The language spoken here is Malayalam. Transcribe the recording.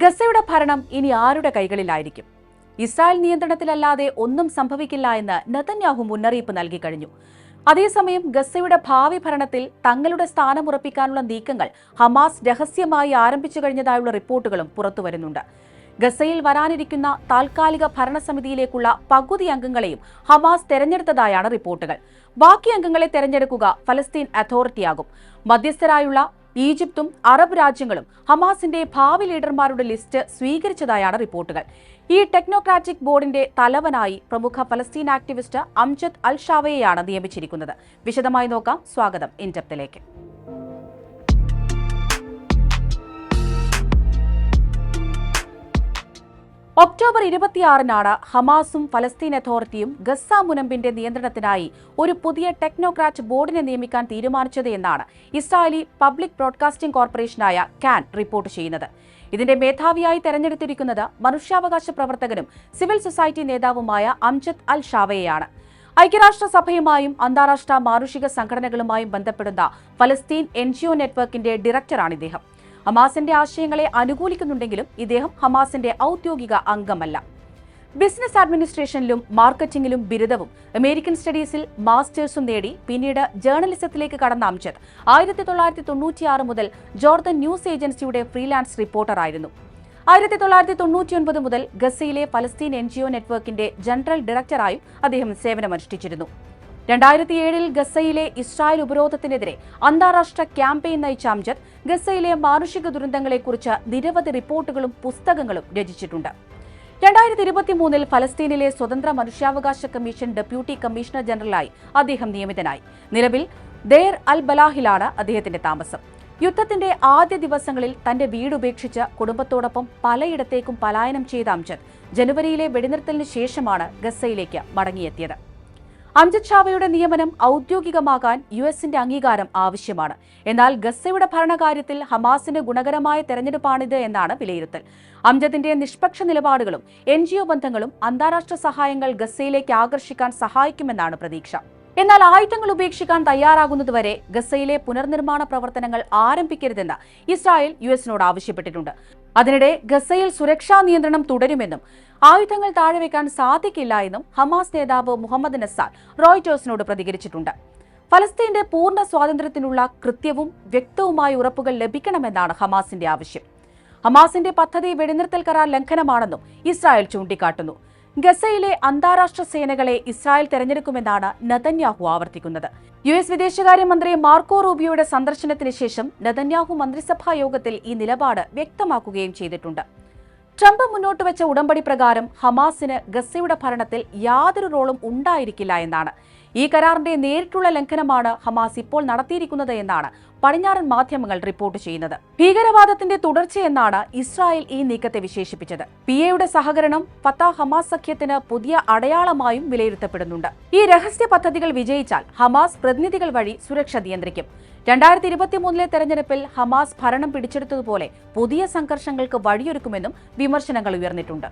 ഗസയുടെ ഭരണം ഇനി ആരുടെ കൈകളിലായിരിക്കും? ഇസ്രായേൽ നിയന്ത്രണത്തിലല്ലാതെ ഒന്നും സംഭവിക്കില്ല എന്ന് നെതന്യാഹു മുന്നറിയിപ്പ് നൽകി കഴിഞ്ഞു. അതേസമയം ഗസയുടെ ഭാവി ഭരണത്തിൽ തങ്ങളുടെ സ്ഥാനമുറപ്പിക്കാനുള്ള നീക്കങ്ങൾ ഹമാസ് രഹസ്യമായി ആരംഭിച്ചു കഴിഞ്ഞതായുള്ള റിപ്പോർട്ടുകളും പുറത്തുവരുന്നുണ്ട്. ഗസയിൽ വരാനിരിക്കുന്ന താൽക്കാലിക ഭരണസമിതിയിലേക്കുള്ള പകുതി അംഗങ്ങളെയും ഹമാസ് തെരഞ്ഞെടുത്തതായാണ് റിപ്പോർട്ടുകൾ. ബാക്കി അംഗങ്ങളെ തെരഞ്ഞെടുക്കുക ഫലസ്തീൻ അതോറിറ്റിയാകും. മധ്യസ്ഥരായുള്ള ഈജിപ്തും അറബ് രാജ്യങ്ങളും ഹമാസിന്റെ ഭാവി ലീഡർമാരുടെ ലിസ്റ്റ് സ്വീകരിച്ചതായാണ് റിപ്പോർട്ടുകൾ. ഈ ടെക്നോക്രാറ്റിക് ബോർഡിന്റെ തലവനായി പ്രമുഖ ഫലസ്തീൻ ആക്ടിവിസ്റ്റ് അംജദ് അൽ ഷാവയെയാണ് നിയമിച്ചിരിക്കുന്നത്. വിശദമായി നോക്കാം. സ്വാഗതം ഇൻഡെപ്തിലേക്ക്. ഒക്ടോബർ 26-നാണ് ഹമാസും ഫലസ്തീൻ അതോറിറ്റിയും ഗസ മുനമ്പിന്റെ നിയന്ത്രണത്തിനായി ഒരു പുതിയ ടെക്നോക്രാറ്റ് ബോർഡിനെ നിയമിക്കാൻ തീരുമാനിച്ചത് എന്നാണ് ഇസ്രായേലി പബ്ലിക് ബ്രോഡ്കാസ്റ്റിംഗ് കോർപ്പറേഷനായ കാൻ റിപ്പോർട്ട് ചെയ്യുന്നത്. ഇതിന്റെ മേധാവിയായി തെരഞ്ഞെടുത്തിരിക്കുന്നത് മനുഷ്യാവകാശ പ്രവർത്തകനും സിവിൽ സൊസൈറ്റി നേതാവുമായ അംജദ് അൽ ഷാവയെയാണ്. ഐക്യരാഷ്ട്രസഭയുമായും അന്താരാഷ്ട്ര മാനുഷിക സംഘടനകളുമായും ബന്ധപ്പെടുന്ന ഫലസ്തീൻ NGO നെറ്റ്വർക്കിന്റെ ഡയറക്ടറാണ് ഇദ്ദേഹം. ഹമാസിന്റെ ആശയങ്ങളെ അനുകൂലിക്കുന്നുണ്ടെങ്കിലും ഇദ്ദേഹം ഹമാസിന്റെ ഔദ്യോഗിക അംഗമല്ല. ബിസിനസ് അഡ്മിനിസ്ട്രേഷനിലും മാർക്കറ്റിംഗിലും ബിരുദവും അമേരിക്കൻ സ്റ്റഡീസിൽ മാസ്റ്റേഴ്സും നേടി പിന്നീട് ജേർണലിസത്തിലേക്ക് കടന്ന അംജദ് 1996 മുതൽ ജോർദൻ ന്യൂസ് ഏജൻസിയുടെ ഫ്രീലാൻസ് റിപ്പോർട്ടറായിരുന്നു. 1999 മുതൽ ഗസയിലെ ഫലസ്തീൻ NGO നെറ്റ്വർക്കിന്റെ ജനറൽ ഡയറക്ടറായും അദ്ദേഹം സേവനമനുഷ്ഠിച്ചിരുന്നു. 2007-ൽ ഗസയിലെ ഇസ്രായേൽ ഉപരോധത്തിനെതിരെ അന്താരാഷ്ട്ര ക്യാമ്പയിൻ നയിച്ച അംജദ് ഗസയിലെ മാനുഷിക ദുരന്തങ്ങളെക്കുറിച്ച് നിരവധി റിപ്പോർട്ടുകളും പുസ്തകങ്ങളും രചിച്ചിട്ടുണ്ട്. 2023-ൽ ഫലസ്തീനിലെ സ്വതന്ത്ര മനുഷ്യാവകാശ കമ്മീഷൻ ഡെപ്യൂട്ടി കമ്മീഷണർ ജനറലായി അദ്ദേഹം നിയമിതനായി. നിലവിൽ ദേർ അൽ ബലാഹിലാണ് അദ്ദേഹത്തിന്റെ താമസം. യുദ്ധത്തിന്റെ ആദ്യ ദിവസങ്ങളിൽ തന്റെ വീടുപേക്ഷിച്ച് കുടുംബത്തോടൊപ്പം പലയിടത്തേക്കും പലായനം ചെയ്ത അംജദ് ജനുവരിയിലെ വെടിനിർത്തലിന് ശേഷമാണ് ഗസയിലേക്ക് മടങ്ങിയെത്തിയത്. അംജദ് ഷാവയുടെ നിയമനം ഔദ്യോഗികമാകാൻ US-ന്റെ അംഗീകാരം ആവശ്യമാണ്. എന്നാൽ ഗസയുടെ ഭരണകാര്യത്തിൽ ഹമാസിന് ഗുണകരമായ തെരഞ്ഞെടുപ്പാണിത് എന്നാണ് വിലയിരുത്തൽ. അംജദിന്റെ നിഷ്പക്ഷ നിലപാടുകളും NGO ബന്ധങ്ങളും അന്താരാഷ്ട്ര സഹായങ്ങൾ ഗസയിലേക്ക് ആകർഷിക്കാൻ സഹായിക്കുമെന്നാണ് പ്രതീക്ഷ. എന്നാൽ ആയുധങ്ങൾ ഉപേക്ഷിക്കാൻ തയ്യാറാകുന്നതുവരെ ഗസയിലെ പുനർനിർമ്മാണ പ്രവർത്തനങ്ങൾ ആരംഭിക്കരുതെന്ന് ഇസ്രായേൽ US-നോട് ആവശ്യപ്പെട്ടിട്ടുണ്ട്. അതിനിടെ ഗസയിൽ സുരക്ഷാ നിയന്ത്രണം തുടരുമെന്നും ആയുധങ്ങൾ താഴെവെക്കാൻ സാധിക്കില്ല എന്നും ഹമാസ് നേതാവ് മുഹമ്മദ് നസാർ റോയിറ്റേഴ്സിനോട് പ്രതികരിച്ചിട്ടുണ്ട്. ഫലസ്തീന്റെ പൂർണ്ണ സ്വാതന്ത്ര്യത്തിനുള്ള കൃത്യവും വ്യക്തവുമായ ഉറപ്പുകൾ ലഭിക്കണമെന്നാണ് ഹമാസിന്റെ ആവശ്യം. ഹമാസിന്റെ പദ്ധതി വെടിനിർത്തൽ കരാർ ലംഘനമാണെന്നും ഇസ്രായേൽ ചൂണ്ടിക്കാട്ടുന്നു. ഗസയിലെ അന്താരാഷ്ട്ര സേനകളെ ഇസ്രായേൽ തെരഞ്ഞെടുക്കുമെന്നാണ് നെതന്യാഹു ആവർത്തിക്കുന്നത്. US വിദേശകാര്യമന്ത്രി മാർക്കോ റൂബിയോയുടെ സന്ദർശനത്തിന് ശേഷം നെതന്യാഹു മന്ത്രിസഭാ യോഗത്തിൽ ഈ നിലപാട് വ്യക്തമാക്കുകയും ചെയ്തിട്ടുണ്ട്. ട്രംപ് മുന്നോട്ടുവച്ച ഉടമ്പടി പ്രകാരം ഹമാസിന് ഗസയുടെ ഭരണത്തിൽ യാതൊരു റോളും ഉണ്ടായിരിക്കില്ല എന്നാണ്. ഈ കരാറിന്റെ നേരിട്ടുള്ള ലംഘനമാണ് ഹമാസ് ഇപ്പോൾ നടത്തിയിരിക്കുന്നത് എന്നാണ് പടിഞ്ഞാറൻ മാധ്യമങ്ങൾ റിപ്പോർട്ട് ചെയ്യുന്നത്. ഭീകരവാദത്തിന്റെ തുടർച്ചയെന്നാണ് ഇസ്രായേൽ ഈ നീക്കത്തെ വിശേഷിപ്പിച്ചത്. PA-യുടെ സഹകരണം ഫത്താഹ് ഹമാസ് സഖ്യത്തിന് പുതിയ അടയാളമായും വിലയിരുത്തപ്പെടുന്നുണ്ട്. ഈ രഹസ്യ പദ്ധതികൾ വിജയിച്ചാൽ ഹമാസ് പ്രതിനിധികൾ വഴി സുരക്ഷ നിയന്ത്രിക്കും. 2023-ലെ തെരഞ്ഞെടുപ്പിൽ ഹമാസ് ഭരണം പിടിച്ചെടുത്തതുപോലെ പുതിയ സംഘർഷങ്ങൾക്ക് വഴിയൊരുക്കുമെന്നും വിമർശനങ്ങൾ ഉയർന്നിട്ടുണ്ട്.